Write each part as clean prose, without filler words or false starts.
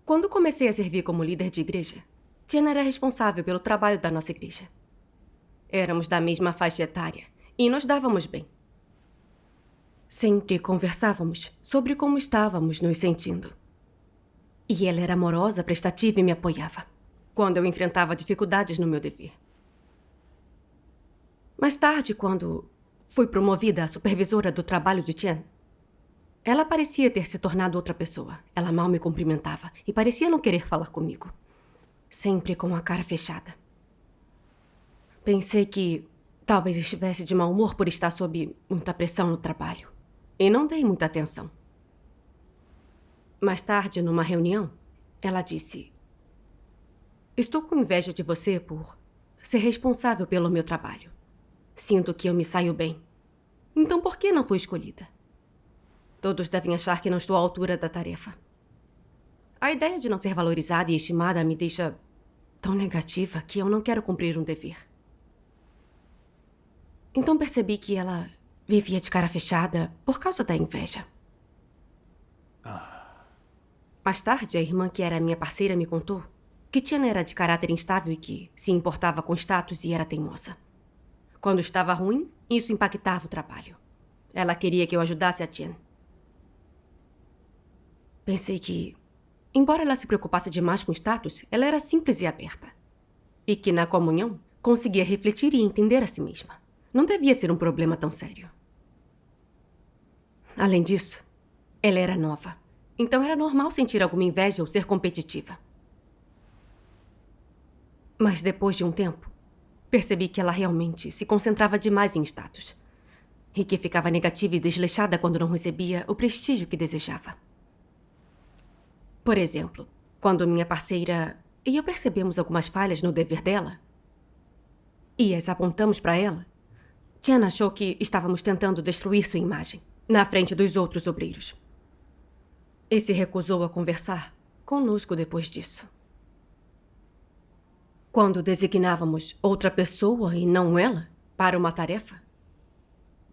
Quando comecei a servir como líder de igreja, Jen era responsável pelo trabalho da nossa igreja. Éramos da mesma faixa etária e nos dávamos bem. Sempre conversávamos sobre como estávamos nos sentindo. E ela era amorosa, prestativa e me apoiava quando eu enfrentava dificuldades no meu dever. Mais tarde, quando fui promovida a supervisora do trabalho de Jen, ela parecia ter se tornado outra pessoa. Ela mal me cumprimentava e parecia não querer falar comigo. Sempre com a cara fechada. Pensei que talvez estivesse de mau humor por estar sob muita pressão no trabalho. E não dei muita atenção. Mais tarde, numa reunião, ela disse: "Estou com inveja de você por ser responsável pelo meu trabalho. Sinto que eu me saio bem. Então por que não fui escolhida? Todos devem achar que não estou à altura da tarefa. A ideia de não ser valorizada e estimada me deixa tão negativa que eu não quero cumprir um dever." Então percebi que ela vivia de cara fechada por causa da inveja. Mais tarde, a irmã que era minha parceira me contou que Jen era de caráter instável e que se importava com status e era teimosa. Quando estava ruim, isso impactava o trabalho. Ela queria que eu ajudasse a Jen. Pensei que, embora ela se preocupasse demais com status, ela era simples e aberta. E que, na comunhão, conseguia refletir e entender a si mesma. Não devia ser um problema tão sério. Além disso, ela era nova. Então era normal sentir alguma inveja ou ser competitiva. Mas depois de um tempo, percebi que ela realmente se concentrava demais em status. E que ficava negativa e desleixada quando não recebia o prestígio que desejava. Por exemplo, quando minha parceira e eu percebemos algumas falhas no dever dela e as apontamos para ela, Jen achou que estávamos tentando destruir sua imagem na frente dos outros obreiros. E se recusou a conversar conosco depois disso. Quando designávamos outra pessoa e não ela para uma tarefa,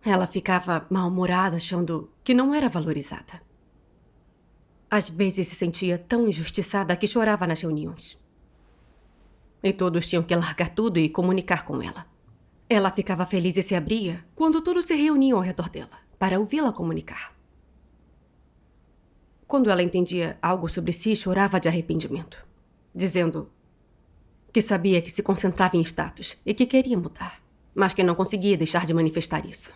ela ficava mal-humorada, achando que não era valorizada. Às vezes se sentia tão injustiçada que chorava nas reuniões. E todos tinham que largar tudo e comunicar com ela. Ela ficava feliz e se abria quando todos se reuniam ao redor dela para ouvi-la comunicar. Quando ela entendia algo sobre si, chorava de arrependimento, dizendo que sabia que se concentrava em status e que queria mudar, mas que não conseguia deixar de manifestar isso.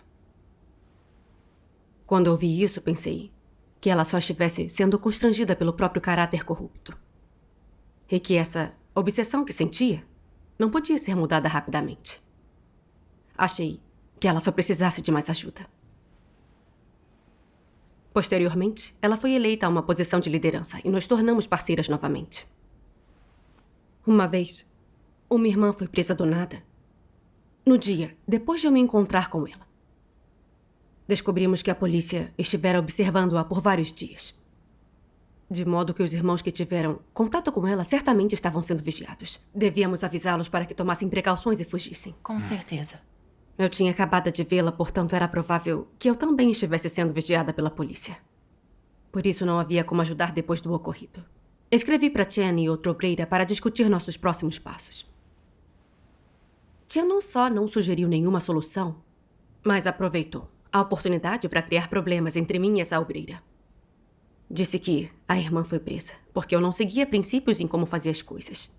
Quando ouvi isso, pensei que ela só estivesse sendo constrangida pelo próprio caráter corrupto. E que essa obsessão que sentia não podia ser mudada rapidamente. Achei que ela só precisasse de mais ajuda. Posteriormente, ela foi eleita a uma posição de liderança e nos tornamos parceiras novamente. Uma vez, uma irmã foi presa do nada, no dia depois de eu me encontrar com ela. Descobrimos que a polícia estivera observando-a por vários dias. De modo que os irmãos que tiveram contato com ela certamente estavam sendo vigiados. Devíamos avisá-los para que tomassem precauções e fugissem. Com certeza. Eu tinha acabado de vê-la, portanto era provável que eu também estivesse sendo vigiada pela polícia. Por isso não havia como ajudar depois do ocorrido. Escrevi para Jen e outra obreira para discutir nossos próximos passos. Jen não só não sugeriu nenhuma solução, mas aproveitou a oportunidade para criar problemas entre mim e essa obreira. Disse que a irmã foi presa porque eu não seguia princípios em como fazia as coisas.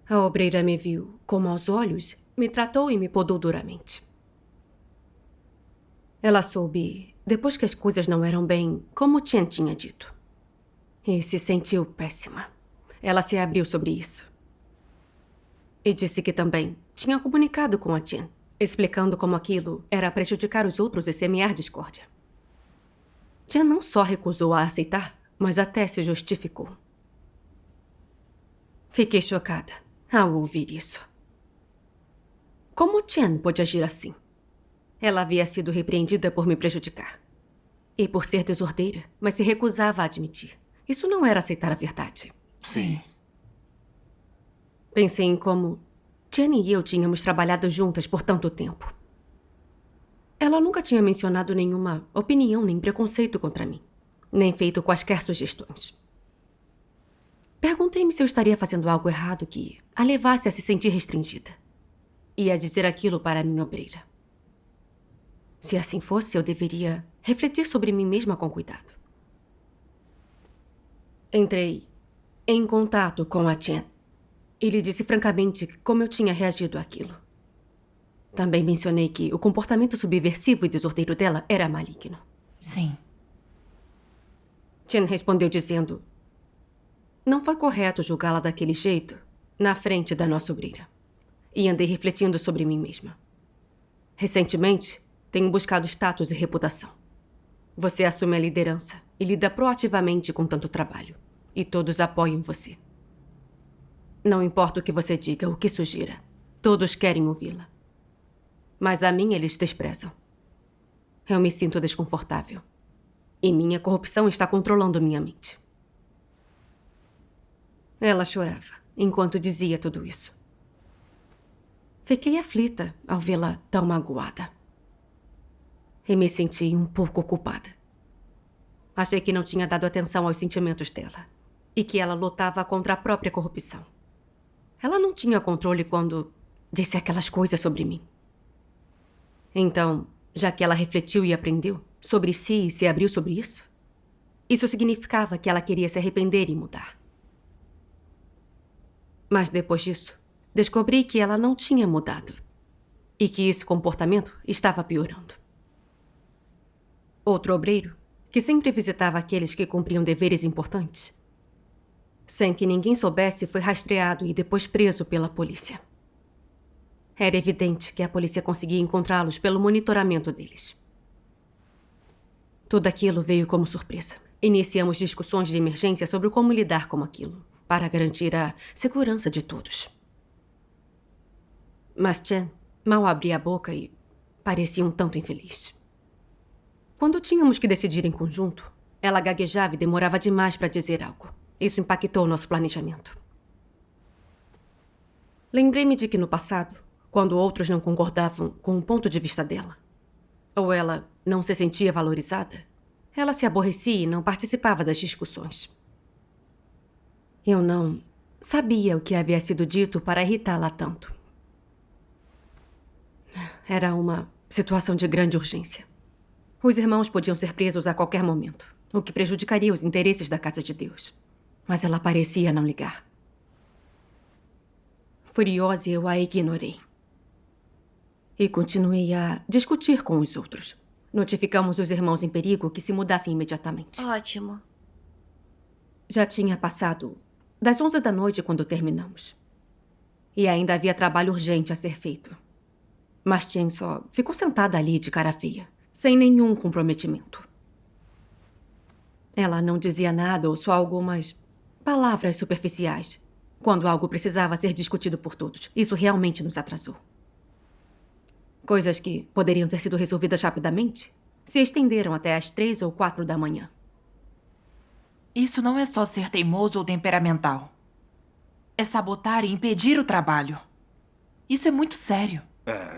A obreira me viu com maus olhos, me tratou e me podou duramente. Ela soube depois que as coisas não eram bem como Jen tinha dito. E se sentiu péssima. Ela se abriu sobre isso. E disse que também tinha comunicado com a Jen, explicando como aquilo era prejudicar os outros e semear discórdia. Jen não só recusou a aceitar, mas até se justificou. Fiquei chocada ao ouvir isso. Como Jen pôde agir assim? Ela havia sido repreendida por me prejudicar. E por ser desordeira, mas se recusava a admitir. Isso não era aceitar a verdade. Sim. Pensei em como Jen e eu tínhamos trabalhado juntas por tanto tempo. Ela nunca tinha mencionado nenhuma opinião nem preconceito contra mim, nem feito quaisquer sugestões. Perguntei-me se eu estaria fazendo algo errado que a levasse a se sentir restringida. E a dizer aquilo para a minha obreira. Se assim fosse, eu deveria refletir sobre mim mesma com cuidado. Entrei em contato com a Chen e lhe disse francamente como eu tinha reagido àquilo. Também mencionei que o comportamento subversivo e desordeiro dela era maligno. Sim. Chen respondeu dizendo: não foi correto julgá-la daquele jeito na frente da nossa obreira. E andei refletindo sobre mim mesma. Recentemente, tenho buscado status e reputação. Você assume a liderança e lida proativamente com tanto trabalho. E todos apoiam você. Não importa o que você diga, o que sugira. Todos querem ouvi-la. Mas a mim eles desprezam. Eu me sinto desconfortável. E minha corrupção está controlando minha mente. Ela chorava enquanto dizia tudo isso. Fiquei aflita ao vê-la tão magoada. E me senti um pouco culpada. Achei que não tinha dado atenção aos sentimentos dela. E que ela lutava contra a própria corrupção. Ela não tinha controle quando disse aquelas coisas sobre mim. Então, já que ela refletiu e aprendeu sobre si e se abriu sobre isso significava que ela queria se arrepender e mudar. Mas depois disso, descobri que ela não tinha mudado. E que esse comportamento estava piorando. Outro obreiro, que sempre visitava aqueles que cumpriam deveres importantes, sem que ninguém soubesse, foi rastreado e depois preso pela polícia. Era evidente que a polícia conseguia encontrá-los pelo monitoramento deles. Tudo aquilo veio como surpresa. Iniciamos discussões de emergência sobre como lidar com aquilo, para garantir a segurança de todos. Mas Chen mal abria a boca e parecia um tanto infeliz. Quando tínhamos que decidir em conjunto, ela gaguejava e demorava demais para dizer algo. Isso impactou nosso planejamento. Lembrei-me de que no passado, quando outros não concordavam com o ponto de vista dela, ou ela não se sentia valorizada, ela se aborrecia e não participava das discussões. Eu não sabia o que havia sido dito para irritá-la tanto. Era uma situação de grande urgência. Os irmãos podiam ser presos a qualquer momento, o que prejudicaria os interesses da Casa de Deus. Mas ela parecia não ligar. Furiosa, eu a ignorei. E continuei a discutir com os outros. Notificamos os irmãos em perigo que se mudassem imediatamente. Ótimo. Já tinha passado das 11 da noite quando terminamos. E ainda havia trabalho urgente a ser feito. Mas Chen só ficou sentada ali de cara feia, sem nenhum comprometimento. Ela não dizia nada ou só algumas palavras superficiais, quando algo precisava ser discutido por todos. Isso realmente nos atrasou. Coisas que poderiam ter sido resolvidas rapidamente se estenderam até às 3 ou 4 da manhã. Isso não é só ser teimoso ou temperamental. É sabotar e impedir o trabalho. Isso é muito sério.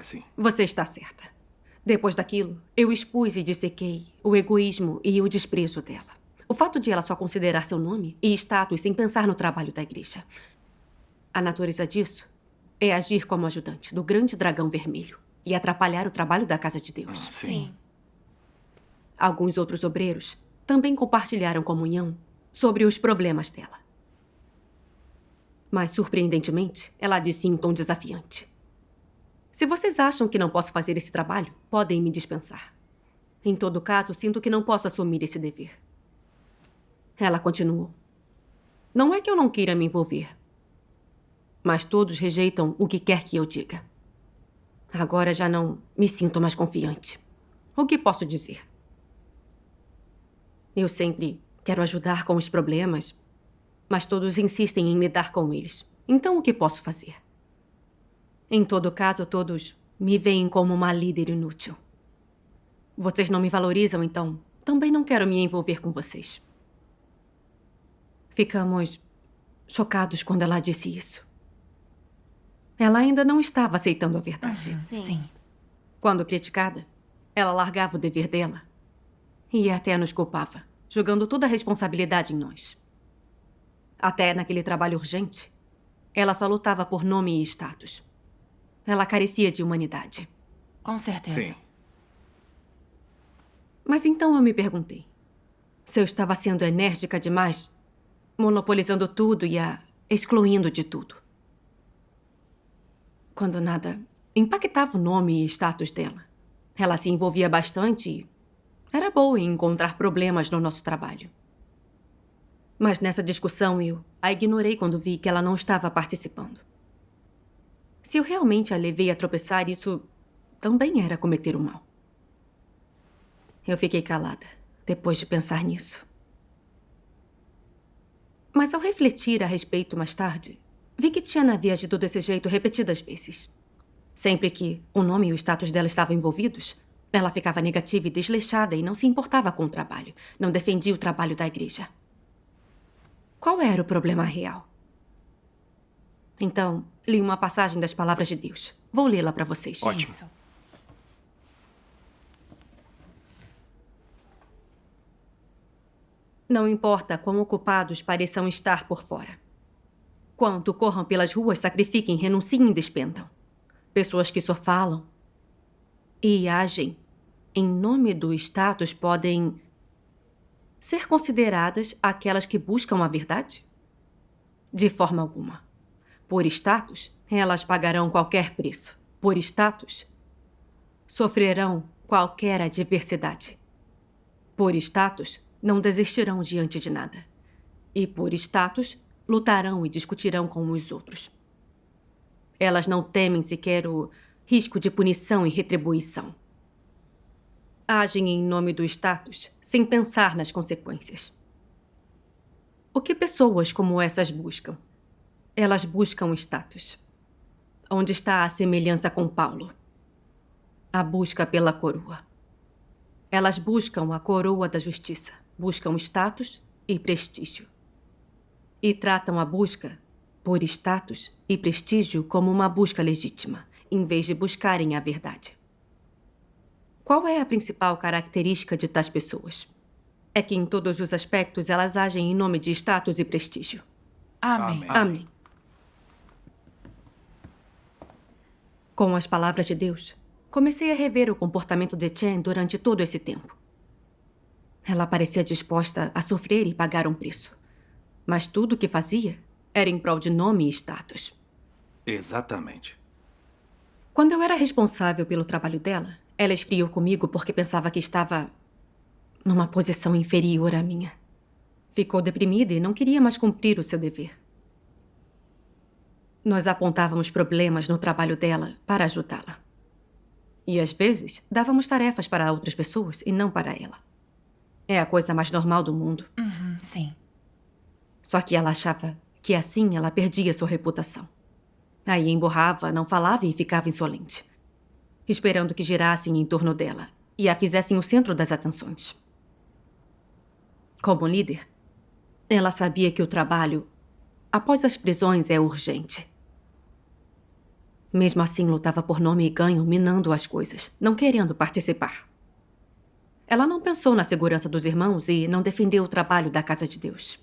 Sim. Você está certa. Depois daquilo, eu expus e dissequei o egoísmo e o desprezo dela. O fato de ela só considerar seu nome e status sem pensar no trabalho da igreja. A natureza disso é agir como ajudante do grande dragão vermelho e atrapalhar o trabalho da Casa de Deus. Sim. Alguns outros obreiros também compartilharam comunhão sobre os problemas dela. Mas, surpreendentemente, ela disse em tom desafiante: se vocês acham que não posso fazer esse trabalho, podem me dispensar. Em todo caso, sinto que não posso assumir esse dever. Ela continuou: não é que eu não queira me envolver, mas todos rejeitam o que quer que eu diga. Agora já não me sinto mais confiante. O que posso dizer? Eu sempre quero ajudar com os problemas, mas todos insistem em lidar com eles. Então o que posso fazer? Em todo caso, todos me veem como uma líder inútil. Vocês não me valorizam, então também não quero me envolver com vocês. Ficamos chocados quando ela disse isso. Ela ainda não estava aceitando a verdade. Sim. Quando criticada, ela largava o dever dela e até nos culpava, jogando toda a responsabilidade em nós. Até naquele trabalho urgente, ela só lutava por nome e status. Ela carecia de humanidade. Com certeza. Sim. Mas então eu me perguntei se eu estava sendo enérgica demais, monopolizando tudo e a excluindo de tudo. Quando nada impactava o nome e status dela. Ela se envolvia bastante e era boa em encontrar problemas no nosso trabalho. Mas nessa discussão eu a ignorei quando vi que ela não estava participando. Se eu realmente a levei a tropeçar, isso também era cometer o mal. Eu fiquei calada depois de pensar nisso. Mas ao refletir a respeito mais tarde, vi que Tiana havia agido desse jeito repetidas vezes. Sempre que o nome e o status dela estavam envolvidos, ela ficava negativa e desleixada e não se importava com o trabalho. Não defendia o trabalho da igreja. Qual era o problema real? Então, li uma passagem das palavras de Deus. Vou lê-la para vocês. Ótimo. Isso. Não importa quão ocupados pareçam estar por fora. Quanto corram pelas ruas, sacrifiquem, renunciem e despendam. Pessoas que só falam e agem em nome do status podem ser consideradas aquelas que buscam a verdade? De forma alguma. Por status, elas pagarão qualquer preço. Por status, sofrerão qualquer adversidade. Por status, não desistirão diante de nada. E por status, lutarão e discutirão com os outros. Elas não temem sequer o risco de punição e retribuição. Agem em nome do status, sem pensar nas consequências. O que pessoas como essas buscam? Elas buscam status. Onde está a semelhança com Paulo? A busca pela coroa. Elas buscam a coroa da justiça, buscam status e prestígio. E tratam a busca por status e prestígio como uma busca legítima, em vez de buscarem a verdade. Qual é a principal característica de tais pessoas? É que em todos os aspectos elas agem em nome de status e prestígio. Amém. Amém. Com as palavras de Deus, comecei a rever o comportamento de Chen durante todo esse tempo. Ela parecia disposta a sofrer e pagar um preço. Mas tudo o que fazia era em prol de nome e status. Exatamente. Quando eu era responsável pelo trabalho dela, ela esfriou comigo porque pensava que estava numa posição inferior à minha. Ficou deprimida e não queria mais cumprir o seu dever. Nós apontávamos problemas no trabalho dela para ajudá-la. E às vezes dávamos tarefas para outras pessoas e não para ela. É a coisa mais normal do mundo. Sim. Só que ela achava que assim ela perdia sua reputação. Aí emburrava, não falava e ficava insolente, esperando que girassem em torno dela e a fizessem o centro das atenções. Como líder, ela sabia que o trabalho após as prisões é urgente. Mesmo assim, lutava por nome e ganho, minando as coisas, não querendo participar. Ela não pensou na segurança dos irmãos e não defendeu o trabalho da Casa de Deus.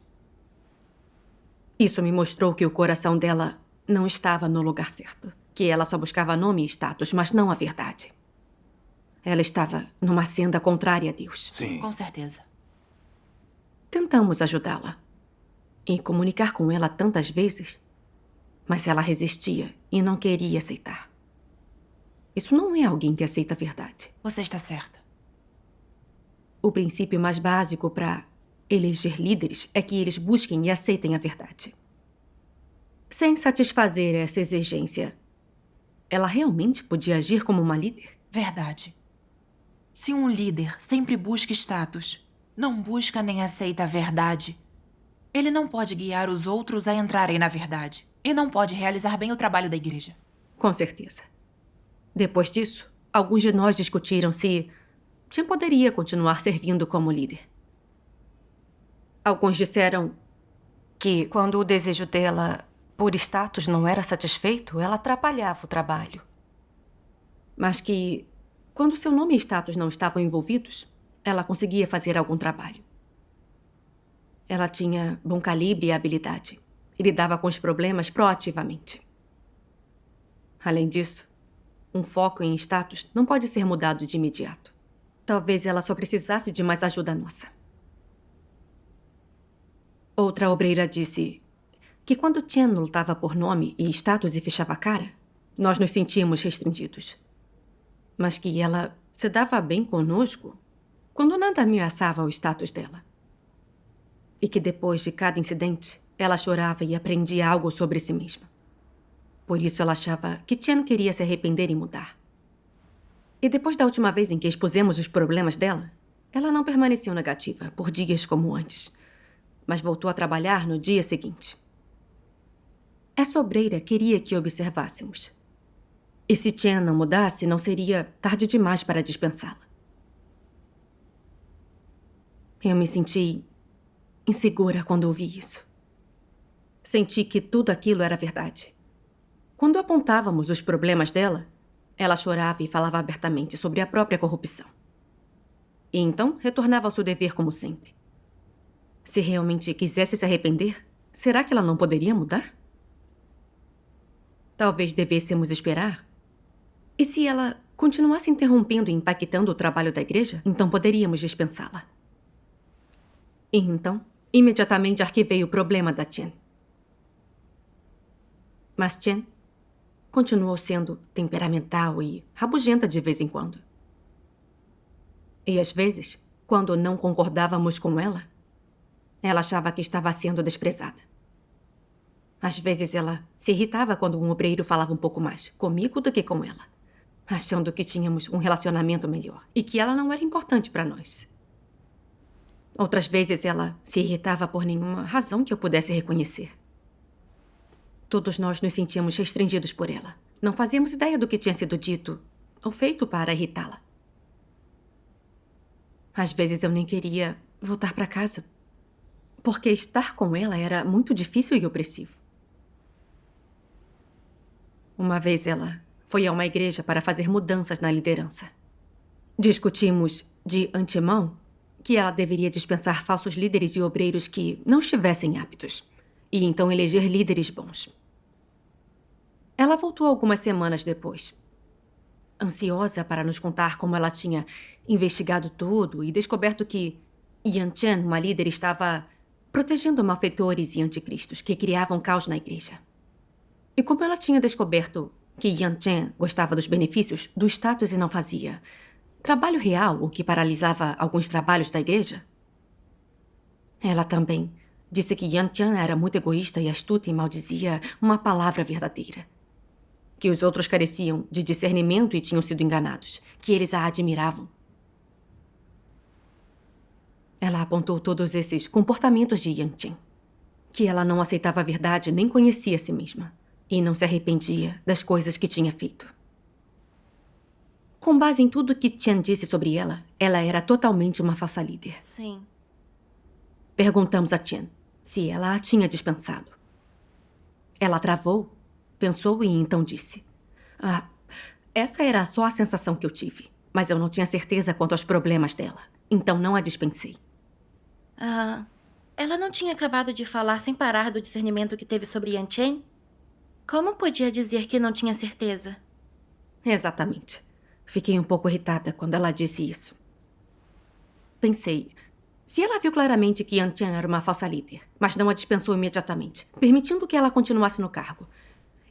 Isso me mostrou que o coração dela não estava no lugar certo, que ela só buscava nome e status, mas não a verdade. Ela estava numa senda contrária a Deus. Sim. Com certeza. Tentamos ajudá-la e comunicar com ela tantas vezes, mas ela resistia e não queria aceitar. Isso não é alguém que aceita a verdade. Você está certa. O princípio mais básico para eleger líderes é que eles busquem e aceitem a verdade. Sem satisfazer essa exigência, ela realmente podia agir como uma líder? Verdade. Se um líder sempre busca status, não busca nem aceita a verdade, ele não pode guiar os outros a entrarem na verdade. E não pode realizar bem o trabalho da igreja. Com certeza. Depois disso, alguns de nós discutiram se Chen poderia continuar servindo como líder. Alguns disseram que, quando o desejo dela por status não era satisfeito, ela atrapalhava o trabalho. Mas que, quando seu nome e status não estavam envolvidos, ela conseguia fazer algum trabalho. Ela tinha bom calibre e habilidade. E lidava com os problemas proativamente. Além disso, um foco em status não pode ser mudado de imediato. Talvez ela só precisasse de mais ajuda nossa. Outra obreira disse que quando Chen lutava por nome e status e fechava a cara, nós nos sentíamos restringidos. Mas que ela se dava bem conosco quando nada ameaçava o status dela. E que depois de cada incidente, ela chorava e aprendia algo sobre si mesma. Por isso ela achava que Chen queria se arrepender e mudar. E depois da última vez em que expusemos os problemas dela, ela não permaneceu negativa por dias como antes, mas voltou a trabalhar no dia seguinte. Essa obreira queria que observássemos. E se Chen não mudasse, não seria tarde demais para dispensá-la. Eu me senti insegura quando ouvi isso. Senti que tudo aquilo era verdade. Quando apontávamos os problemas dela, ela chorava e falava abertamente sobre a própria corrupção. E então retornava ao seu dever como sempre. Se realmente quisesse se arrepender, será que ela não poderia mudar? Talvez devêssemos esperar. E se ela continuasse interrompendo e impactando o trabalho da igreja, então poderíamos dispensá-la. E então, imediatamente arquivei o problema da Chen. Mas Chen continuou sendo temperamental e rabugenta de vez em quando. E às vezes, quando não concordávamos com ela achava que estava sendo desprezada. Às vezes ela se irritava quando um obreiro falava um pouco mais comigo do que com ela, achando que tínhamos um relacionamento melhor e que ela não era importante para nós. Outras vezes ela se irritava por nenhuma razão que eu pudesse reconhecer. Todos nós nos sentíamos restringidos por ela. Não fazíamos ideia do que tinha sido dito ou feito para irritá-la. Às vezes eu nem queria voltar para casa, porque estar com ela era muito difícil e opressivo. Uma vez ela foi a uma igreja para fazer mudanças na liderança. Discutimos de antemão que ela deveria dispensar falsos líderes e obreiros que não estivessem aptos, e então eleger líderes bons. Ela voltou algumas semanas depois, ansiosa para nos contar como ela tinha investigado tudo e descoberto que Yan Chen, uma líder, estava protegendo malfeitores e anticristos que criavam caos na igreja. E como ela tinha descoberto que Yan Chen gostava dos benefícios do status e não fazia trabalho real, o que paralisava alguns trabalhos da igreja, ela também disse que Yan Chen era muito egoísta e astuta e maldizia uma palavra verdadeira. Que os outros careciam de discernimento e tinham sido enganados, que eles a admiravam. Ela apontou todos esses comportamentos de Yan Chen, que ela não aceitava a verdade nem conhecia a si mesma, e não se arrependia das coisas que tinha feito. Com base em tudo que Chen disse sobre ela era totalmente uma falsa líder. Sim. Perguntamos a Chen se ela a tinha dispensado. Ela travou, pensou e então disse: essa era só a sensação que eu tive, mas eu não tinha certeza quanto aos problemas dela, então não a dispensei. Ela não tinha acabado de falar sem parar do discernimento que teve sobre Yan Chen? Como podia dizer que não tinha certeza? Exatamente. Fiquei um pouco irritada quando ela disse isso. Pensei, se ela viu claramente que Yan Chen era uma falsa líder, mas não a dispensou imediatamente, permitindo que ela continuasse no cargo,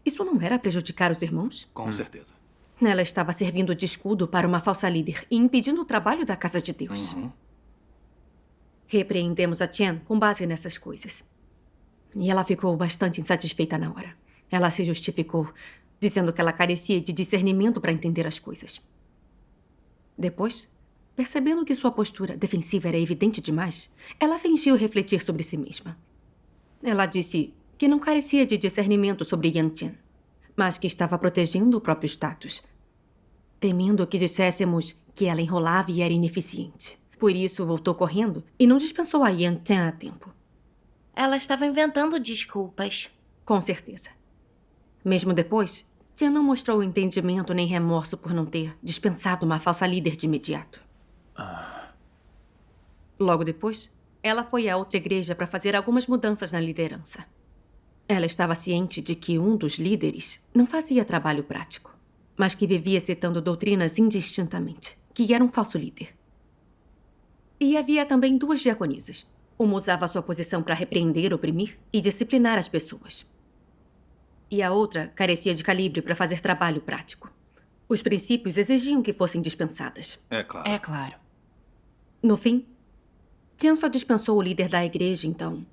isso não era prejudicar os irmãos? Com certeza. Ela estava servindo de escudo para uma falsa líder e impedindo o trabalho da Casa de Deus. Repreendemos a Chen com base nessas coisas. E ela ficou bastante insatisfeita na hora. Ela se justificou, dizendo que ela carecia de discernimento para entender as coisas. Depois, percebendo que sua postura defensiva era evidente demais, ela fingiu refletir sobre si mesma. Ela disse que não carecia de discernimento sobre Yan Chen, mas que estava protegendo o próprio status, temendo que disséssemos que ela enrolava e era ineficiente. Por isso, voltou correndo e não dispensou a Yan Chen a tempo. Ela estava inventando desculpas. Com certeza. Mesmo depois, Chen não mostrou entendimento nem remorso por não ter dispensado uma falsa líder de imediato. Logo depois, ela foi à outra igreja para fazer algumas mudanças na liderança. Ela estava ciente de que um dos líderes não fazia trabalho prático, mas que vivia citando doutrinas indistintamente, que era um falso líder. E havia também 2 diaconisas. Uma usava sua posição para repreender, oprimir e disciplinar as pessoas. E a outra carecia de calibre para fazer trabalho prático. Os princípios exigiam que fossem dispensadas. É claro. É claro. No fim, Jen só dispensou o líder da igreja, então.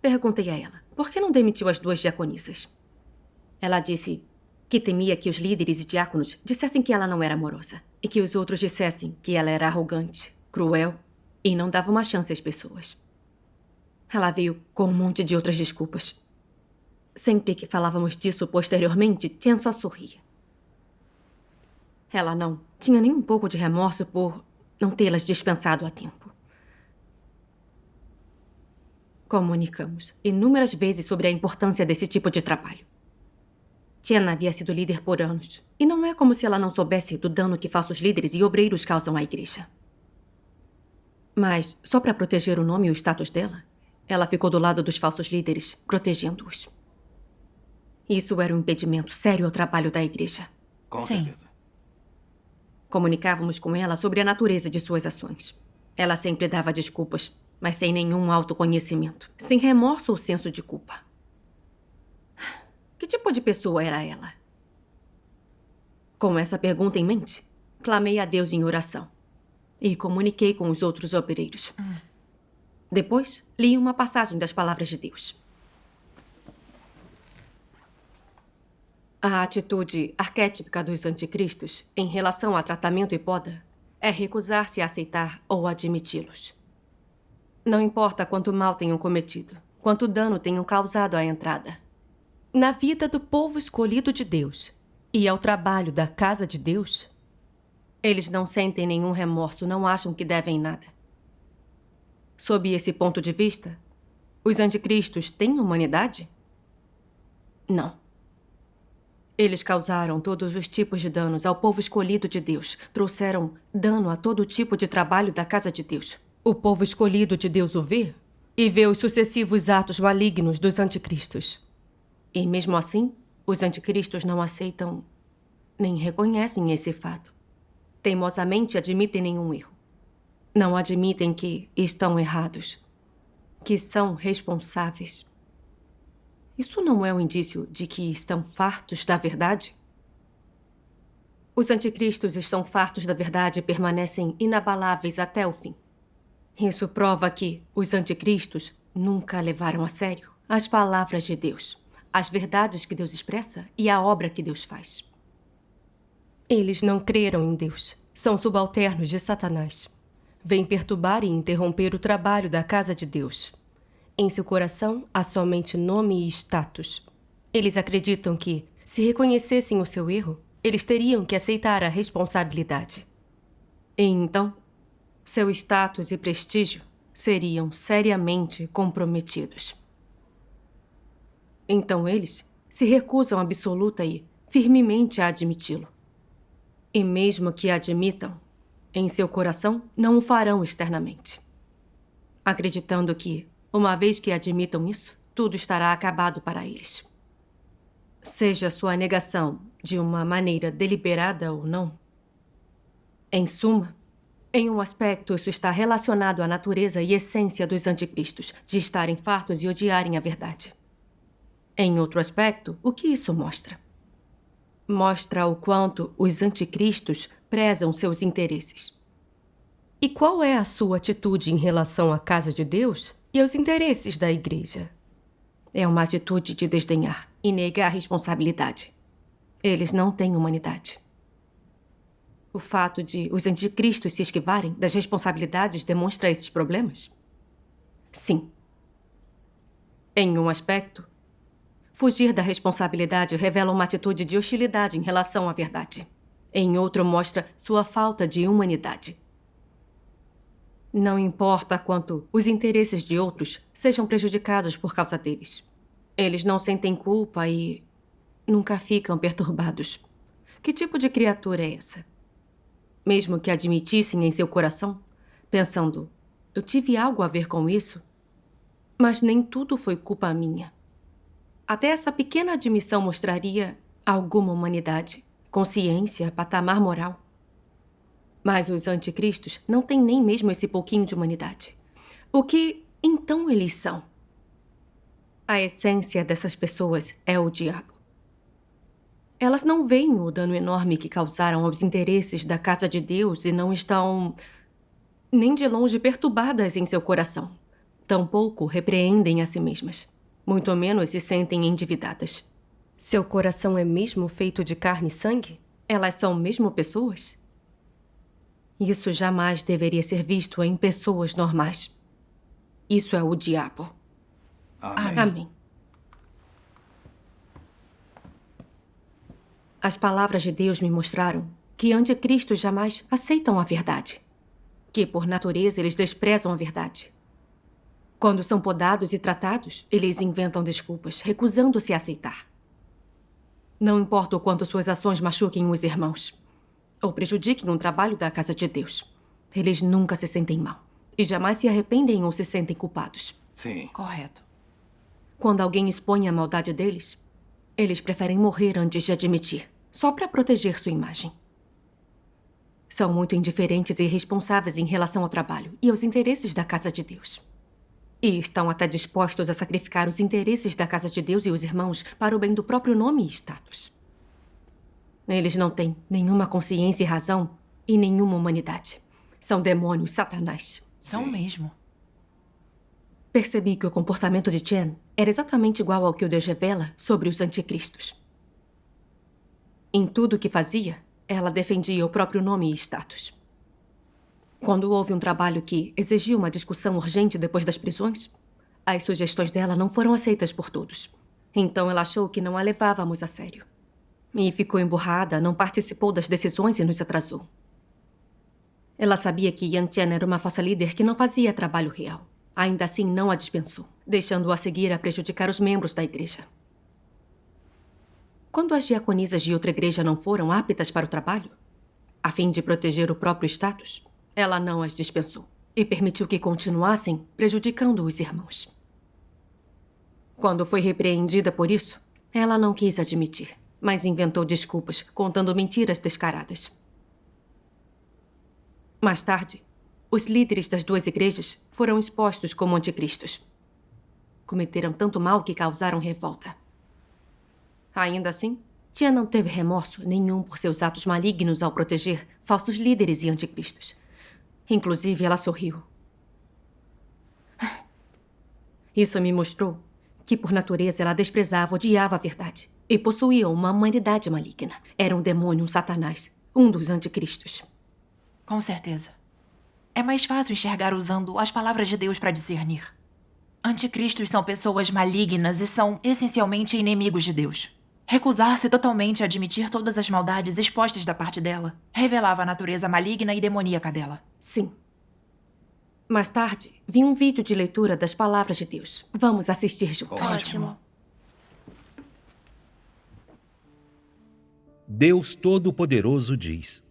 Perguntei a ela, por que não demitiu as 2 diaconisas? Ela disse que temia que os líderes e diáconos dissessem que ela não era amorosa e que os outros dissessem que ela era arrogante, cruel e não dava uma chance às pessoas. Ela veio com um monte de outras desculpas. Sempre que falávamos disso posteriormente, Jen só sorria. Ela não tinha nem um pouco de remorso por não tê-las dispensado a tempo. Comunicamos inúmeras vezes sobre a importância desse tipo de trabalho. Tiana havia sido líder por anos, e não é como se ela não soubesse do dano que falsos líderes e obreiros causam à igreja. Mas, só para proteger o nome e o status dela, ela ficou do lado dos falsos líderes, protegendo-os. Isso era um impedimento sério ao trabalho da igreja. Com Sim. certeza. Comunicávamos com ela sobre a natureza de suas ações. Ela sempre dava desculpas, mas sem nenhum autoconhecimento, sem remorso ou senso de culpa. Que tipo de pessoa era ela? Com essa pergunta em mente, clamei a Deus em oração e comuniquei com os outros obreiros. Depois, li uma passagem das palavras de Deus. A atitude arquétipica dos anticristos em relação a tratamento e poda é recusar-se a aceitar ou admiti-los. Não importa quanto mal tenham cometido, quanto dano tenham causado à entrada. Na vida do povo escolhido de Deus e ao trabalho da casa de Deus, eles não sentem nenhum remorso, não acham que devem nada. Sob esse ponto de vista, os anticristos têm humanidade? Não. Eles causaram todos os tipos de danos ao povo escolhido de Deus. Trouxeram dano a todo tipo de trabalho da casa de Deus. O povo escolhido de Deus o vê e vê os sucessivos atos malignos dos anticristos. E mesmo assim, os anticristos não aceitam nem reconhecem esse fato. Teimosamente admitem nenhum erro. Não admitem que estão errados, que são responsáveis. Isso não é um indício de que estão fartos da verdade? Os anticristos estão fartos da verdade e permanecem inabaláveis até o fim. Isso prova que os anticristos nunca levaram a sério as palavras de Deus, as verdades que Deus expressa e a obra que Deus faz. Eles não creram em Deus. São subalternos de Satanás. Vêm perturbar e interromper o trabalho da casa de Deus. Em seu coração há somente nome e status. Eles acreditam que, se reconhecessem o seu erro, eles teriam que aceitar a responsabilidade. E então, seu status e prestígio seriam seriamente comprometidos. Então eles se recusam absoluta e firmemente a admiti-lo. E mesmo que admitam, em seu coração não o farão externamente. Acreditando que, uma vez que admitam isso, tudo estará acabado para eles. Seja sua negação de uma maneira deliberada ou não. Em suma, em um aspecto isso está relacionado à natureza e essência dos anticristos, de estarem fartos e odiarem a verdade. Em outro aspecto, o que isso mostra? Mostra o quanto os anticristos prezam seus interesses. E qual é a sua atitude em relação à casa de Deus e aos interesses da igreja? É uma atitude de desdenhar e negar a responsabilidade. Eles não têm humanidade. O fato de os anticristos se esquivarem das responsabilidades demonstra esses problemas? Sim. Em um aspecto, fugir da responsabilidade revela uma atitude de hostilidade em relação à verdade. Em outro, mostra sua falta de humanidade. Não importa quanto os interesses de outros sejam prejudicados por causa deles. Eles não sentem culpa e nunca ficam perturbados. Que tipo de criatura é essa? Mesmo que admitissem em seu coração, pensando, eu tive algo a ver com isso, mas nem tudo foi culpa minha. Até essa pequena admissão mostraria alguma humanidade, consciência, patamar moral. Mas os anticristos não têm nem mesmo esse pouquinho de humanidade. O que, então, eles são? A essência dessas pessoas é o diabo. Elas não veem o dano enorme que causaram aos interesses da casa de Deus e não estão nem de longe perturbadas em seu coração. Tampouco repreendem a si mesmas. Muito menos se sentem endividadas. Seu coração é mesmo feito de carne e sangue? Elas são mesmo pessoas? Isso jamais deveria ser visto em pessoas normais. Isso é o diabo. Amém. Amém. As palavras de Deus me mostraram que anticristos jamais aceitam a verdade. Que, por natureza, eles desprezam a verdade. Quando são podados e tratados, eles inventam desculpas, recusando-se a aceitar. Não importa o quanto suas ações machuquem os irmãos ou prejudiquem o trabalho da casa de Deus, eles nunca se sentem mal e jamais se arrependem ou se sentem culpados. Sim. Correto. Quando alguém expõe a maldade deles, eles preferem morrer antes de admitir, só para proteger sua imagem. São muito indiferentes e irresponsáveis em relação ao trabalho e aos interesses da casa de Deus. E estão até dispostos a sacrificar os interesses da casa de Deus e os irmãos para o bem do próprio nome e status. Eles não têm nenhuma consciência e razão e nenhuma humanidade. São demônios, Satanás. São mesmo. Percebi que o comportamento de Chen era exatamente igual ao que o Deus revela sobre os anticristos. Em tudo o que fazia, ela defendia o próprio nome e status. Quando houve um trabalho que exigiu uma discussão urgente depois das prisões, as sugestões dela não foram aceitas por todos. Então ela achou que não a levávamos a sério. E ficou emburrada, não participou das decisões e nos atrasou. Ela sabia que Yan Chen era uma falsa líder que não fazia trabalho real. Ainda assim, não a dispensou, deixando-a seguir a prejudicar os membros da igreja. Quando as diaconisas de outra igreja não foram aptas para o trabalho, a fim de proteger o próprio status, ela não as dispensou e permitiu que continuassem prejudicando os irmãos. Quando foi repreendida por isso, ela não quis admitir, mas inventou desculpas, contando mentiras descaradas. Mais tarde, os líderes das duas igrejas foram expostos como anticristos. Cometeram tanto mal que causaram revolta. Ainda assim, Tia não teve remorso nenhum por seus atos malignos ao proteger falsos líderes e anticristos. Inclusive, ela sorriu. Isso me mostrou que, por natureza, ela desprezava, odiava a verdade e possuía uma humanidade maligna. Era um demônio, um satanás, um dos anticristos. Com certeza. É mais fácil enxergar usando as palavras de Deus para discernir. Anticristos são pessoas malignas e são essencialmente inimigos de Deus. Recusar-se totalmente a admitir todas as maldades expostas da parte dela revelava a natureza maligna e demoníaca dela. Sim. Mais tarde, vi um vídeo de leitura das palavras de Deus. Vamos assistir juntos. Ótimo. Deus Todo-Poderoso diz: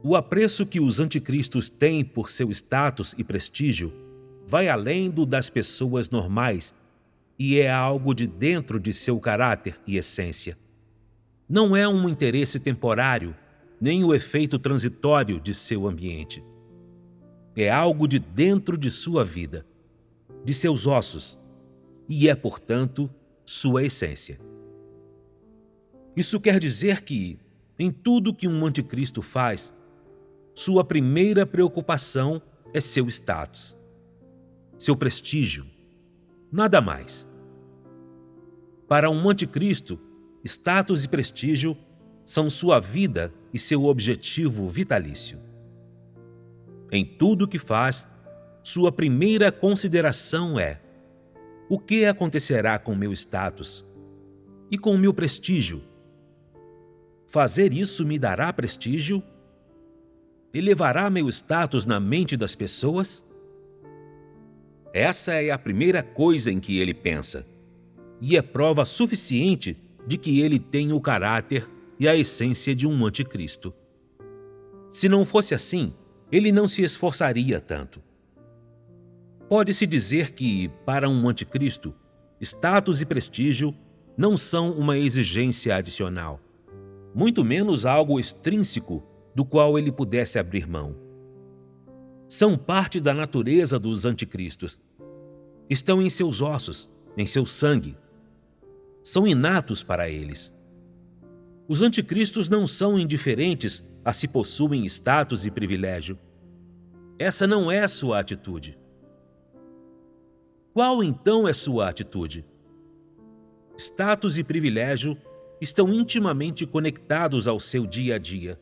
o apreço que os anticristos têm por seu status e prestígio vai além do das pessoas normais e é algo de dentro de seu caráter e essência. Não é um interesse temporário, nem o efeito transitório de seu ambiente. É algo de dentro de sua vida, de seus ossos, e é, portanto, sua essência. Isso quer dizer que, em tudo que um anticristo faz, sua primeira preocupação é seu status, seu prestígio, nada mais. Para um anticristo, status e prestígio são sua vida e seu objetivo vitalício. Em tudo que faz, sua primeira consideração é: o que acontecerá com meu status e com meu prestígio? Fazer isso me dará prestígio? Elevará meu status na mente das pessoas? Essa é a primeira coisa em que ele pensa, e é prova suficiente de que ele tem o caráter e a essência de um anticristo. Se não fosse assim, ele não se esforçaria tanto. Pode-se dizer que, para um anticristo, status e prestígio não são uma exigência adicional, muito menos algo extrínseco do qual ele pudesse abrir mão. São parte da natureza dos anticristos. Estão em seus ossos, em seu sangue. São inatos para eles. Os anticristos não são indiferentes a se possuem status e privilégio. Essa não é sua atitude. Qual então é sua atitude? Status e privilégio estão intimamente conectados ao seu dia a dia,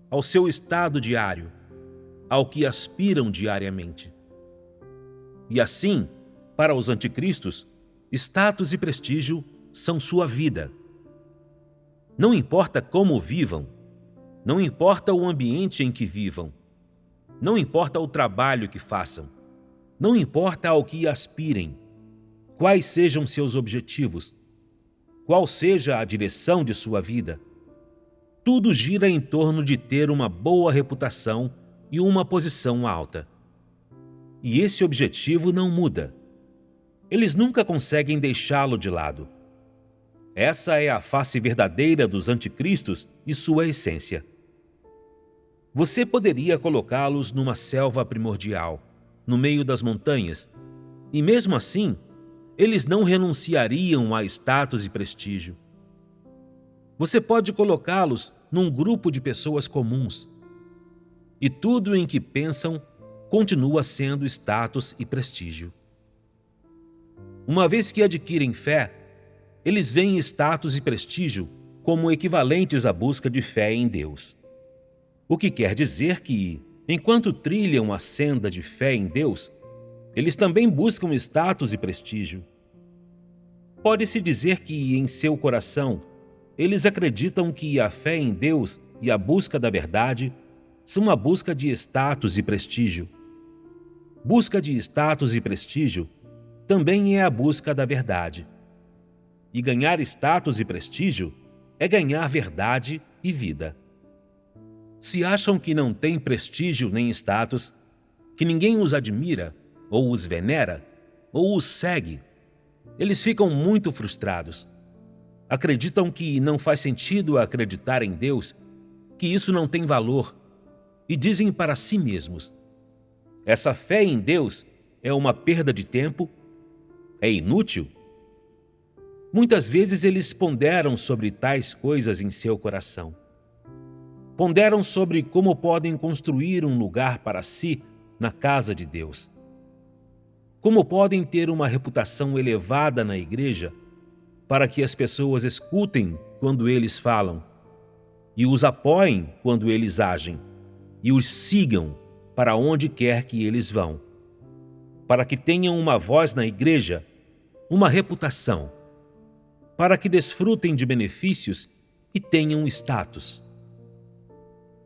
ao seu estado diário, ao que aspiram diariamente. E assim, para os anticristos, status e prestígio são sua vida. Não importa como vivam, não importa o ambiente em que vivam, não importa o trabalho que façam, não importa ao que aspirem, quais sejam seus objetivos, qual seja a direção de sua vida, tudo gira em torno de ter uma boa reputação e uma posição alta. E esse objetivo não muda. Eles nunca conseguem deixá-lo de lado. Essa é a face verdadeira dos anticristos e sua essência. Você poderia colocá-los numa selva primordial, no meio das montanhas, e mesmo assim, eles não renunciariam a status e prestígio. Você pode colocá-los num grupo de pessoas comuns, e tudo em que pensam continua sendo status e prestígio. Uma vez que adquirem fé, eles veem status e prestígio como equivalentes à busca de fé em Deus. O que quer dizer que, enquanto trilham a senda de fé em Deus, eles também buscam status e prestígio. Pode-se dizer que, em seu coração, eles acreditam que a fé em Deus e a busca da verdade são a busca de status e prestígio. Busca de status e prestígio também é a busca da verdade. E ganhar status e prestígio é ganhar verdade e vida. Se acham que não têm prestígio nem status, que ninguém os admira, ou os venera, ou os segue, eles ficam muito frustrados. Acreditam que não faz sentido acreditar em Deus, que isso não tem valor, e dizem para si mesmos: essa fé em Deus é uma perda de tempo? É inútil? Muitas vezes eles ponderam sobre tais coisas em seu coração. Ponderam sobre como podem construir um lugar para si na casa de Deus. Como podem ter uma reputação elevada na igreja para que as pessoas escutem quando eles falam, e os apoiem quando eles agem, e os sigam para onde quer que eles vão, para que tenham uma voz na igreja, uma reputação, para que desfrutem de benefícios e tenham status.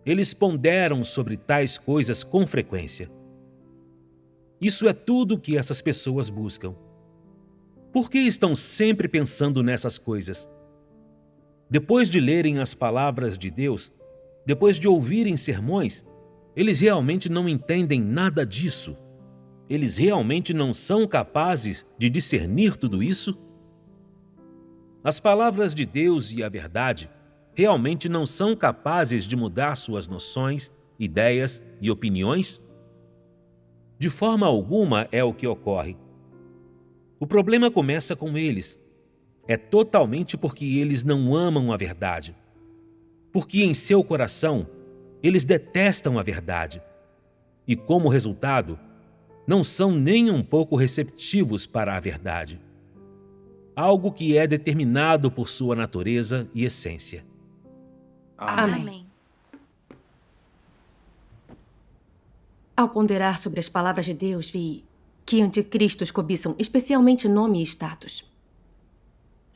Eles ponderam sobre tais coisas com frequência. Isso é tudo que essas pessoas buscam. Por que estão sempre pensando nessas coisas? Depois de lerem as palavras de Deus, depois de ouvirem sermões, eles realmente não entendem nada disso. Eles realmente não são capazes de discernir tudo isso? As palavras de Deus e a verdade realmente não são capazes de mudar suas noções, ideias e opiniões? De forma alguma é o que ocorre. O problema começa com eles. É totalmente porque eles não amam a verdade. Porque em seu coração, eles detestam a verdade. E como resultado, não são nem um pouco receptivos para a verdade. Algo que é determinado por sua natureza e essência. Amém. Ao ponderar sobre as palavras de Deus, vi que anticristos cobiçam especialmente nome e status.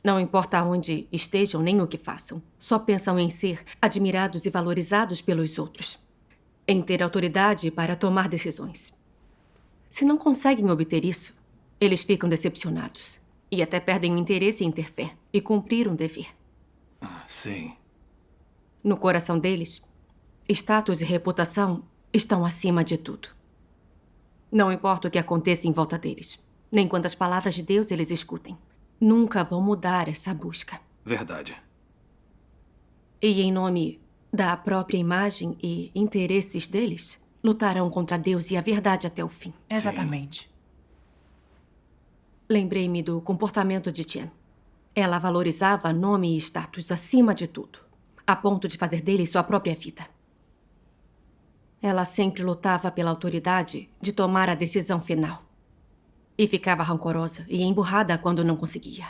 Não importa onde estejam nem o que façam, só pensam em ser admirados e valorizados pelos outros, em ter autoridade para tomar decisões. Se não conseguem obter isso, eles ficam decepcionados e até perdem o interesse em ter fé e cumprir um dever. Sim. No coração deles, status e reputação estão acima de tudo. Não importa o que aconteça em volta deles, nem quantas palavras de Deus eles escutem. Nunca vão mudar essa busca. Verdade. E em nome da própria imagem e interesses deles, lutarão contra Deus e a verdade até o fim. Exatamente. Lembrei-me do comportamento de Chen. Ela valorizava nome e status acima de tudo, a ponto de fazer dele sua própria vida. Ela sempre lutava pela autoridade de tomar a decisão final. E ficava rancorosa e emburrada quando não conseguia.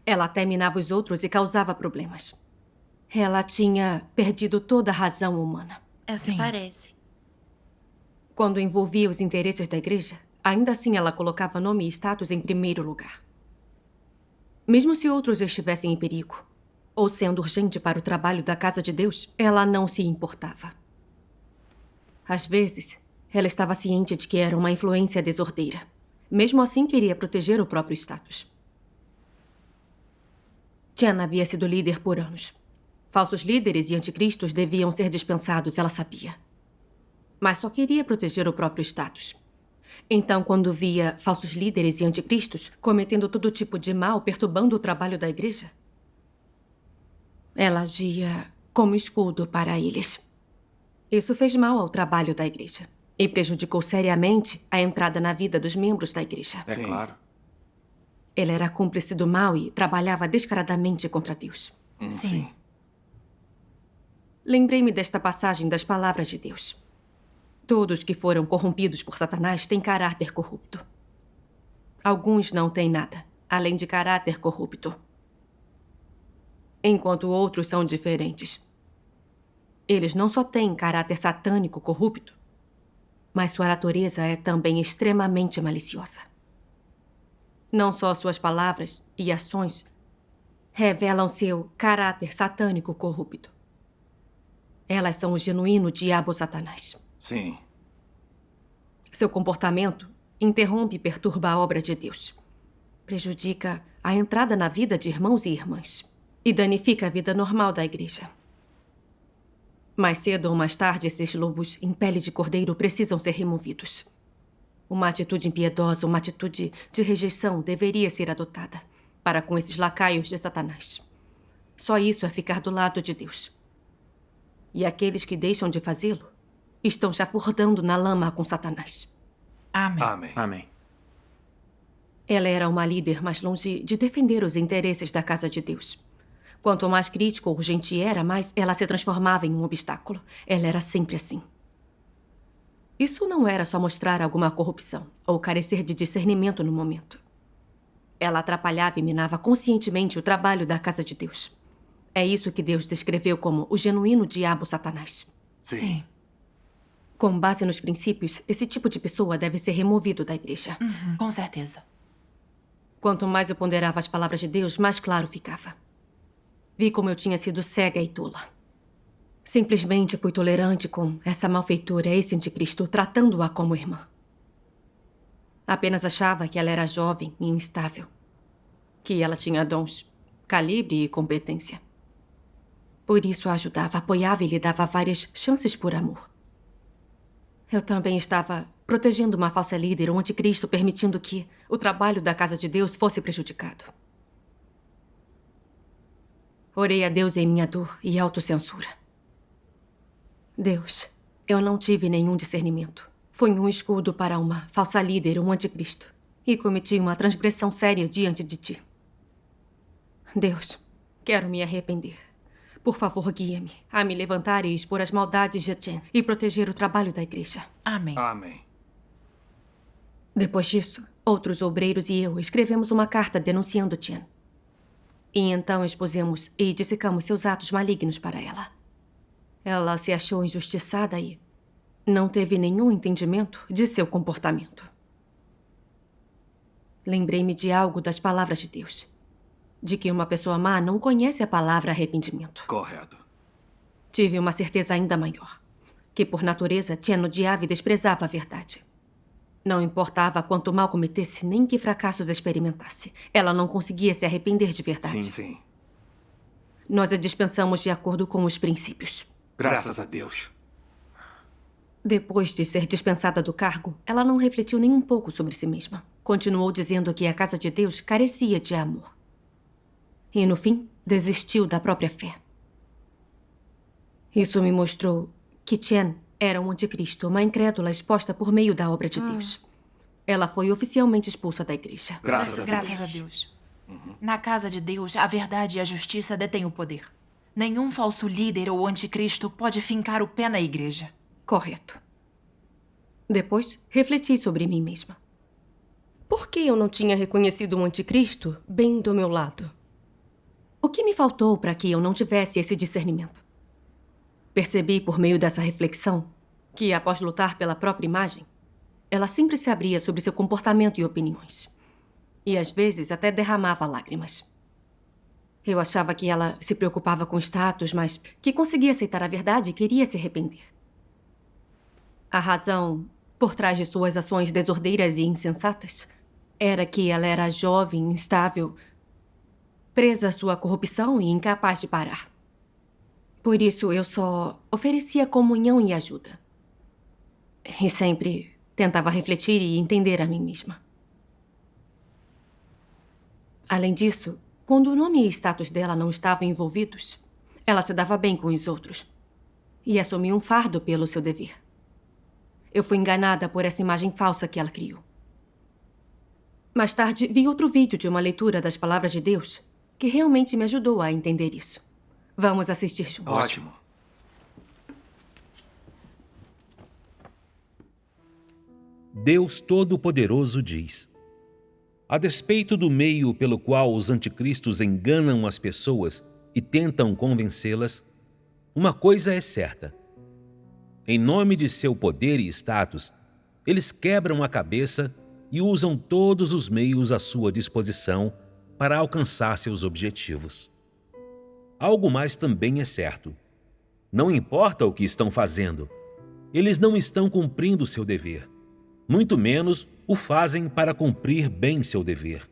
Ela até minava os outros e causava problemas. Ela tinha perdido toda a razão humana. É o Sim. que parece. Quando envolvia os interesses da igreja, ainda assim ela colocava nome e status em primeiro lugar. Mesmo se outros estivessem em perigo, ou sendo urgente para o trabalho da casa de Deus, ela não se importava. Às vezes, ela estava ciente de que era uma influência desordeira. Mesmo assim, queria proteger o próprio status. Chen havia sido líder por anos. Falsos líderes e anticristos deviam ser dispensados, ela sabia. Mas só queria proteger o próprio status. Então, quando via falsos líderes e anticristos cometendo todo tipo de mal, perturbando o trabalho da igreja, ela agia como escudo para eles. Isso fez mal ao trabalho da igreja e prejudicou seriamente a entrada na vida dos membros da igreja. Sim. Claro. Ela era cúmplice do mal e trabalhava descaradamente contra Deus. Sim. Lembrei-me desta passagem das palavras de Deus. Todos que foram corrompidos por Satanás têm caráter corrupto. Alguns não têm nada, além de caráter corrupto. Enquanto outros são diferentes. Eles não só têm caráter satânico corrupto, mas sua natureza é também extremamente maliciosa. Não só suas palavras e ações revelam seu caráter satânico corrupto. Elas são o genuíno diabo Satanás. Sim. Seu comportamento interrompe e perturba a obra de Deus. Prejudica a entrada na vida de irmãos e irmãs. E danifica a vida normal da igreja. Mais cedo ou mais tarde, esses lobos em pele de cordeiro precisam ser removidos. Uma atitude impiedosa, uma atitude de rejeição deveria ser adotada para com esses lacaios de Satanás. Só isso é ficar do lado de Deus. E aqueles que deixam de fazê-lo estão chafurdando na lama com Satanás. Amém. Amém. Amém. Ela era uma líder mais longe de defender os interesses da casa de Deus. Quanto mais crítico ou urgente era, mais ela se transformava em um obstáculo. Ela era sempre assim. Isso não era só mostrar alguma corrupção ou carecer de discernimento no momento. Ela atrapalhava e minava conscientemente o trabalho da casa de Deus. É isso que Deus descreveu como o genuíno diabo Satanás. Sim. Com base nos princípios, esse tipo de pessoa deve ser removido da igreja. Com certeza. Quanto mais eu ponderava as palavras de Deus, mais claro ficava. Vi como eu tinha sido cega e tola. Simplesmente fui tolerante com essa malfeitora, esse anticristo, tratando-a como irmã. Apenas achava que ela era jovem e instável. Que ela tinha dons, calibre e competência. Por isso a ajudava, apoiava e lhe dava várias chances por amor. Eu também estava protegendo uma falsa líder, um anticristo, permitindo que o trabalho da casa de Deus fosse prejudicado. Orei a Deus em minha dor e autocensura. Deus, eu não tive nenhum discernimento. Fui um escudo para uma falsa líder, um anticristo. E cometi uma transgressão séria diante de ti. Deus, quero me arrepender. Por favor, guia-me a me levantar e expor as maldades de Chen e proteger o trabalho da igreja. Amém. Amém. Depois disso, outros obreiros e eu escrevemos uma carta denunciando Chen. E então expusemos e dissecamos seus atos malignos para ela. Ela se achou injustiçada e não teve nenhum entendimento de seu comportamento. Lembrei-me de algo das palavras de Deus. De que uma pessoa má não conhece a palavra arrependimento. Correto. Tive uma certeza ainda maior. Que, por natureza, Chen odiava e desprezava a verdade. Não importava quanto mal cometesse, nem que fracassos experimentasse. Ela não conseguia se arrepender de verdade. Sim. Nós a dispensamos de acordo com os princípios. Graças a Deus. Depois de ser dispensada do cargo, ela não refletiu nem um pouco sobre si mesma. Continuou dizendo que a casa de Deus carecia de amor. E, no fim, desistiu da própria fé. Isso me mostrou que Chen era um anticristo, uma incrédula exposta por meio da obra de Deus. Ela foi oficialmente expulsa da igreja. Graças a Deus. Graças a Deus. Na casa de Deus, a verdade e a justiça detêm o poder. Nenhum falso líder ou anticristo pode fincar o pé na igreja. Correto. Depois, refleti sobre mim mesma. Por que eu não tinha reconhecido um anticristo bem do meu lado? O que me faltou para que eu não tivesse esse discernimento? Percebi, por meio dessa reflexão, que, após lutar pela própria imagem, ela sempre se abria sobre seu comportamento e opiniões. E, às vezes, até derramava lágrimas. Eu achava que ela se preocupava com status, mas que conseguia aceitar a verdade e queria se arrepender. A razão por trás de suas ações desordeiras e insensatas era que ela era jovem, instável, presa à sua corrupção e incapaz de parar. Por isso, eu só oferecia comunhão e ajuda. E sempre tentava refletir e entender a mim mesma. Além disso, quando o nome e status dela não estavam envolvidos, ela se dava bem com os outros e assumia um fardo pelo seu dever. Eu fui enganada por essa imagem falsa que ela criou. Mais tarde, vi outro vídeo de uma leitura das palavras de Deus que realmente me ajudou a entender isso. Vamos assistir juntos. Ótimo. Deus Todo-Poderoso diz: a despeito do meio pelo qual os anticristos enganam as pessoas e tentam convencê-las, uma coisa é certa. Em nome de seu poder e status, eles quebram a cabeça e usam todos os meios à sua disposição para alcançar seus objetivos. Algo mais também é certo. Não importa o que estão fazendo, eles não estão cumprindo seu dever. Muito menos o fazem para cumprir bem seu dever,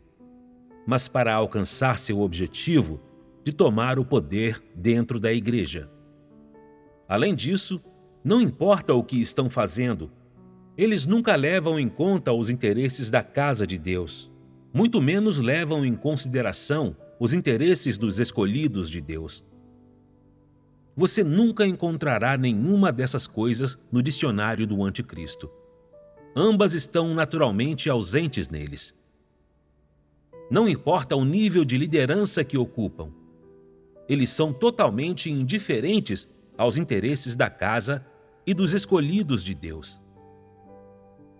mas para alcançar seu objetivo de tomar o poder dentro da igreja. Além disso, não importa o que estão fazendo, eles nunca levam em conta os interesses da casa de Deus, muito menos levam em consideração os interesses dos escolhidos de Deus. Você nunca encontrará nenhuma dessas coisas no dicionário do anticristo. Ambas estão naturalmente ausentes neles. Não importa o nível de liderança que ocupam, eles são totalmente indiferentes aos interesses da casa e dos escolhidos de Deus.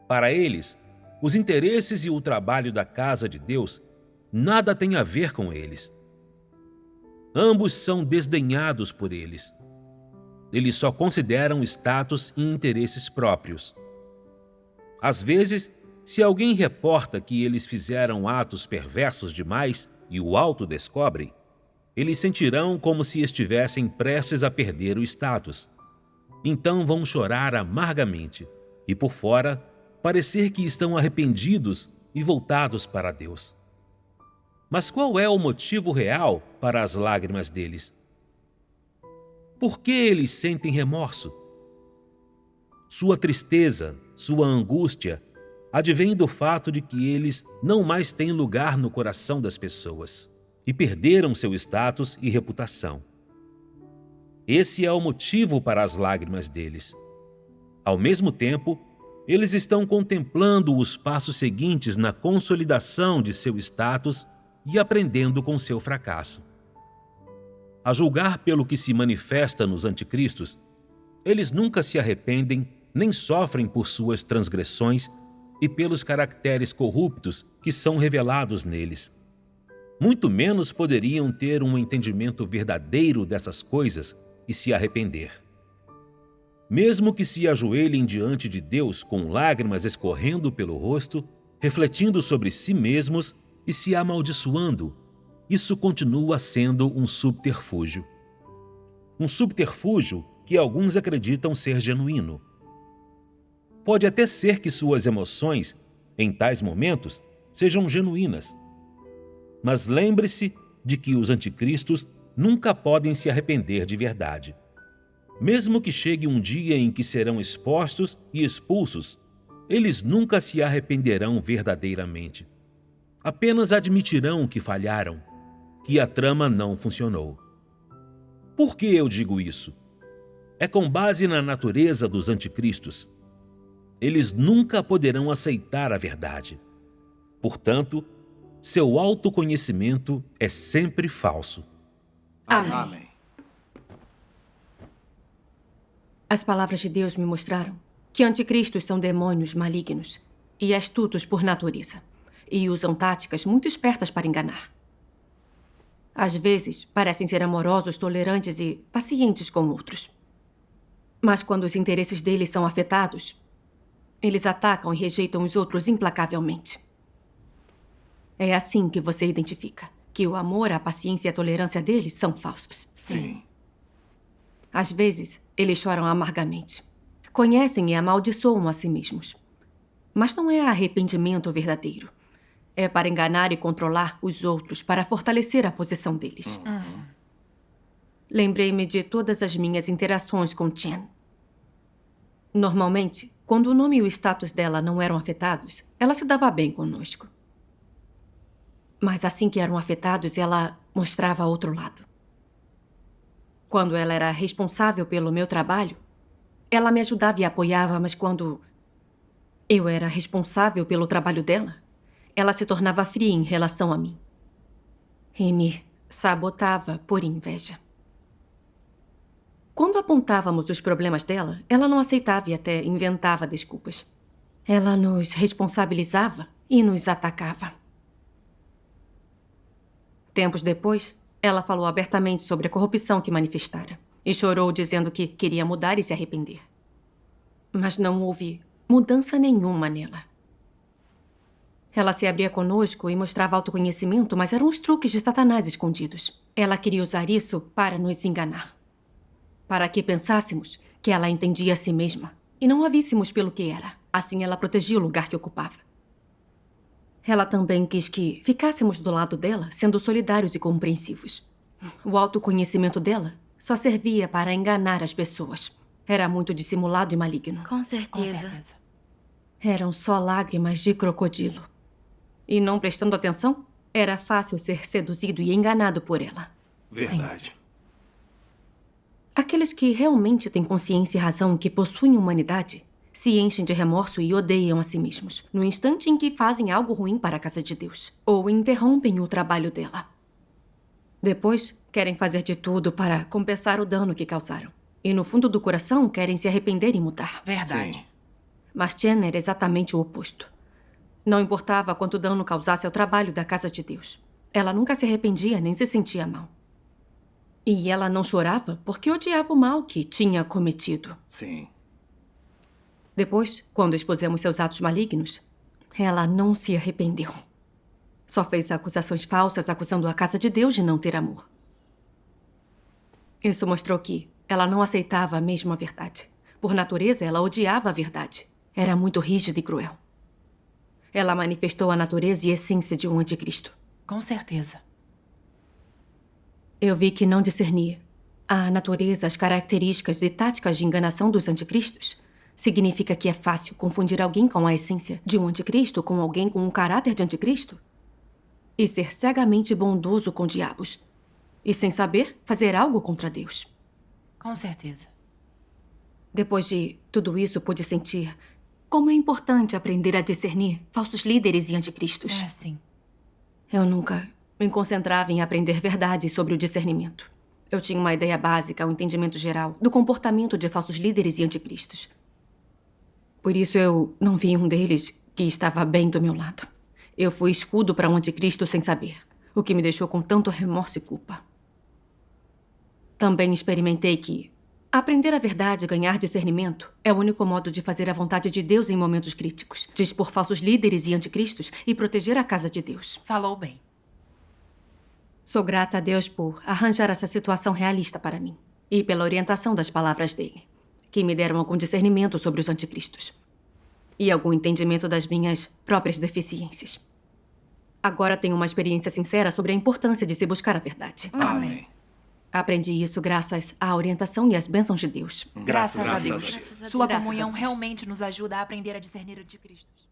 Para eles, os interesses e o trabalho da casa de Deus nada têm a ver com eles. Ambos são desdenhados por eles. Eles só consideram status e interesses próprios. Às vezes, se alguém reporta que eles fizeram atos perversos demais e o autodescobrem, eles sentirão como se estivessem prestes a perder o status. Então vão chorar amargamente e, por fora, parecer que estão arrependidos e voltados para Deus. Mas qual é o motivo real para as lágrimas deles? Por que eles sentem remorso? Sua tristeza, sua angústia, advém do fato de que eles não mais têm lugar no coração das pessoas e perderam seu status e reputação. Esse é o motivo para as lágrimas deles. Ao mesmo tempo, eles estão contemplando os passos seguintes na consolidação de seu status e aprendendo com seu fracasso. A julgar pelo que se manifesta nos anticristos, eles nunca se arrependem nem sofrem por suas transgressões e pelos caracteres corruptos que são revelados neles. Muito menos poderiam ter um entendimento verdadeiro dessas coisas e se arrepender. Mesmo que se ajoelhem diante de Deus com lágrimas escorrendo pelo rosto, refletindo sobre si mesmos e se amaldiçoando, isso continua sendo um subterfúgio. Um subterfúgio que alguns acreditam ser genuíno. Pode até ser que suas emoções, em tais momentos, sejam genuínas. Mas lembre-se de que os anticristos nunca podem se arrepender de verdade. Mesmo que chegue um dia em que serão expostos e expulsos, eles nunca se arrependerão verdadeiramente. Apenas admitirão que falharam, que a trama não funcionou. Por que eu digo isso? É com base na natureza dos anticristos. Eles nunca poderão aceitar a verdade. Portanto, seu autoconhecimento é sempre falso. Amém. As palavras de Deus me mostraram que anticristos são demônios malignos e astutos por natureza, e usam táticas muito espertas para enganar. Às vezes, parecem ser amorosos, tolerantes e pacientes com outros. Mas quando os interesses deles são afetados, eles atacam e rejeitam os outros implacavelmente. É assim que você identifica que o amor, a paciência e a tolerância deles são falsos. Sim. Às vezes, eles choram amargamente. Conhecem e amaldiçoam a si mesmos. Mas não é arrependimento verdadeiro. É para enganar e controlar os outros, para fortalecer a posição deles. Lembrei-me de todas as minhas interações com Chen. Normalmente, quando o nome e o status dela não eram afetados, ela se dava bem conosco. Mas assim que eram afetados, ela mostrava outro lado. Quando ela era responsável pelo meu trabalho, ela me ajudava e apoiava, mas quando eu era responsável pelo trabalho dela, ela se tornava fria em relação a mim. E me sabotava por inveja. Quando apontávamos os problemas dela, ela não aceitava e até inventava desculpas. Ela nos responsabilizava e nos atacava. Tempos depois, ela falou abertamente sobre a corrupção que manifestara e chorou dizendo que queria mudar e se arrepender. Mas não houve mudança nenhuma nela. Ela se abria conosco e mostrava autoconhecimento, mas eram os truques de Satanás escondidos. Ela queria usar isso para nos enganar. Para que pensássemos que ela entendia a si mesma e não a víssemos pelo que era. Assim ela protegia o lugar que ocupava. Ela também quis que ficássemos do lado dela, sendo solidários e compreensivos. O autoconhecimento dela só servia para enganar as pessoas. Era muito dissimulado e maligno. Com certeza. Com certeza. Eram só lágrimas de crocodilo. E não prestando atenção, era fácil ser seduzido e enganado por ela. Verdade. Aqueles que realmente têm consciência e razão que possuem humanidade se enchem de remorso e odeiam a si mesmos no instante em que fazem algo ruim para a casa de Deus ou interrompem o trabalho dela. Depois, querem fazer de tudo para compensar o dano que causaram. E no fundo do coração, querem se arrepender e mudar. Verdade. Sim. Mas Chen era exatamente o oposto. Não importava quanto dano causasse ao trabalho da casa de Deus. Ela nunca se arrependia nem se sentia mal. E ela não chorava porque odiava o mal que tinha cometido. Sim. Depois, quando expusemos seus atos malignos, ela não se arrependeu. Só fez acusações falsas acusando a casa de Deus de não ter amor. Isso mostrou que ela não aceitava mesmo a verdade. Por natureza, ela odiava a verdade. Era muito rígida e cruel. Ela manifestou a natureza e essência de um anticristo. Com certeza. Eu vi que não discernia a natureza, as características e táticas de enganação dos anticristos. Significa que é fácil confundir alguém com a essência de um anticristo com alguém com um caráter de anticristo? E ser cegamente bondoso com diabos. E sem saber, fazer algo contra Deus. Com certeza. Depois de tudo isso, pude sentir como é importante aprender a discernir falsos líderes e anticristos. É assim. Eu nunca me concentrava em aprender verdades sobre o discernimento. Eu tinha uma ideia básica, um entendimento geral do comportamento de falsos líderes e anticristos. Por isso eu não vi um deles que estava bem do meu lado. Eu fui escudo para um anticristo sem saber, o que me deixou com tanto remorso e culpa. Também experimentei que aprender a verdade e ganhar discernimento é o único modo de fazer a vontade de Deus em momentos críticos, de expor falsos líderes e anticristos e proteger a casa de Deus. Falou bem. Sou grata a Deus por arranjar essa situação realista para mim e pela orientação das palavras dele, que me deram algum discernimento sobre os anticristos e algum entendimento das minhas próprias deficiências. Agora tenho uma experiência sincera sobre a importância de se buscar a verdade. Amém. Aprendi isso graças à orientação e às bênçãos de Deus. Graças a Graças a Deus. Deus. Graças a Sua Deus. comunhão realmente nos ajuda a aprender a discernir anticristos.